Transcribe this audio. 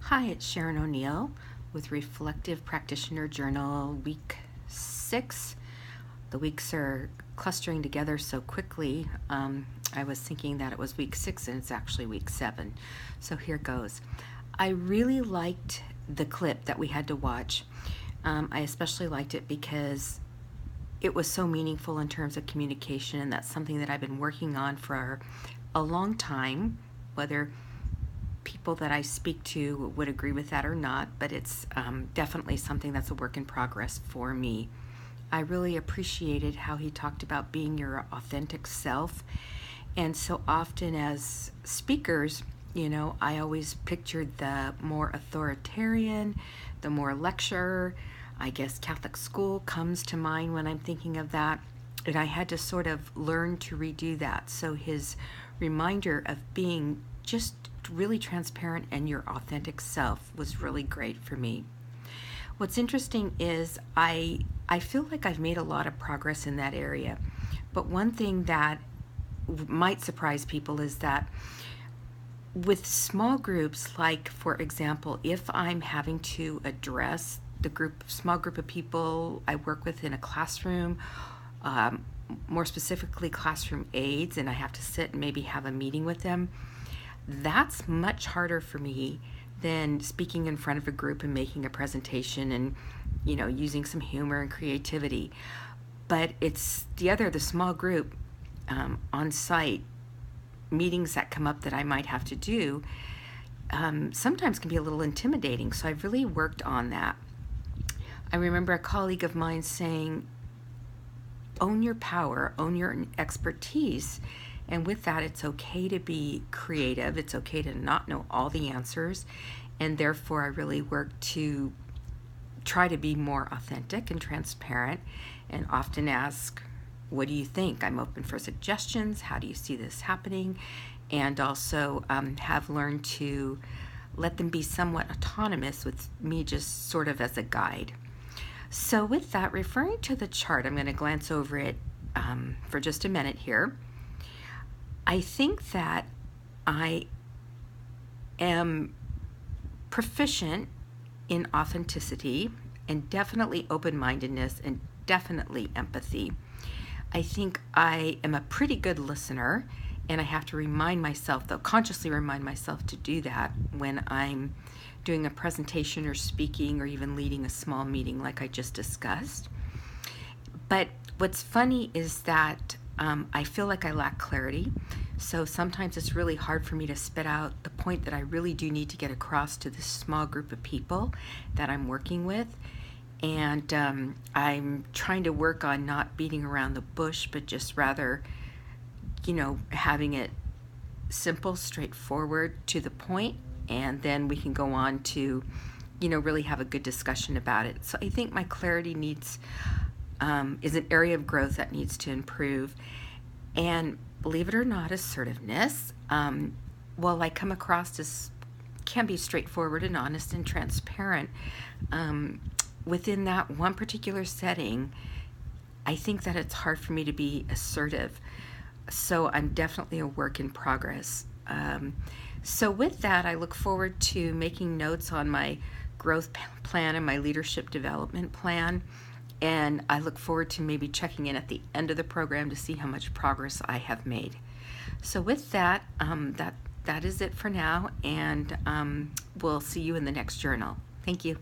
Hi, it's Sharon O'Neill with Reflective Practitioner Journal, week 6. The weeks are clustering together so quickly. I was thinking that it was week 6 and it's actually week 7. So here goes. I really liked the clip that we had to watch. I especially liked it because it was so meaningful in terms of communication, and that's something that I've been working on for a long time, whether people that I speak to would agree with that or not, but it's definitely something that's a work in progress for me. I really appreciated how he talked about being your authentic self. And so often as speakers, I always pictured the more authoritarian, the more lecturer. I guess Catholic school comes to mind when I'm thinking of that. And I had to sort of learn to redo that. So his reminder of being just really transparent and your authentic self was really great for me. What's interesting is I feel like I've made a lot of progress in that area. But one thing that might surprise people is that with small groups, like for example, if I'm having to address the small group of people I work with in a classroom, more specifically classroom aides, and I have to sit and maybe have a meeting with them, that's much harder for me than speaking in front of a group and making a presentation and, using some humor and creativity. But it's the small group on site meetings that come up that I might have to do, sometimes can be a little intimidating. So I've really worked on that. I remember a colleague of mine saying, own your power, own your expertise. And with that, it's okay to be creative. It's okay to not know all the answers. And therefore, I really work to try to be more authentic and transparent, and often ask, what do you think? I'm open for suggestions. How do you see this happening? And also have learned to let them be somewhat autonomous with me just sort of as a guide. So with that, referring to the chart, I'm going to glance over it for just a minute here. I think that I am proficient in authenticity and definitely open-mindedness and definitely empathy. I think I am a pretty good listener, and I have to remind myself, though consciously remind myself to do that when I'm doing a presentation or speaking or even leading a small meeting like I just discussed. But what's funny is that I feel like I lack clarity. So sometimes it's really hard for me to spit out the point that I really do need to get across to this small group of people that I'm working with. And I'm trying to work on not beating around the bush, but just rather, having it simple, straightforward, to the point, and then we can go on to, really have a good discussion about it. So I think my clarity is an area of growth that needs to improve. And believe it or not, assertiveness, while I come across as can be straightforward and honest and transparent, within that one particular setting, I think that it's hard for me to be assertive. So I'm definitely a work in progress. So with that, I look forward to making notes on my growth plan and my leadership development plan. And I look forward to maybe checking in at the end of the program to see how much progress I have made. So with that, that is it for now, and we'll see you in the next journal. Thank you.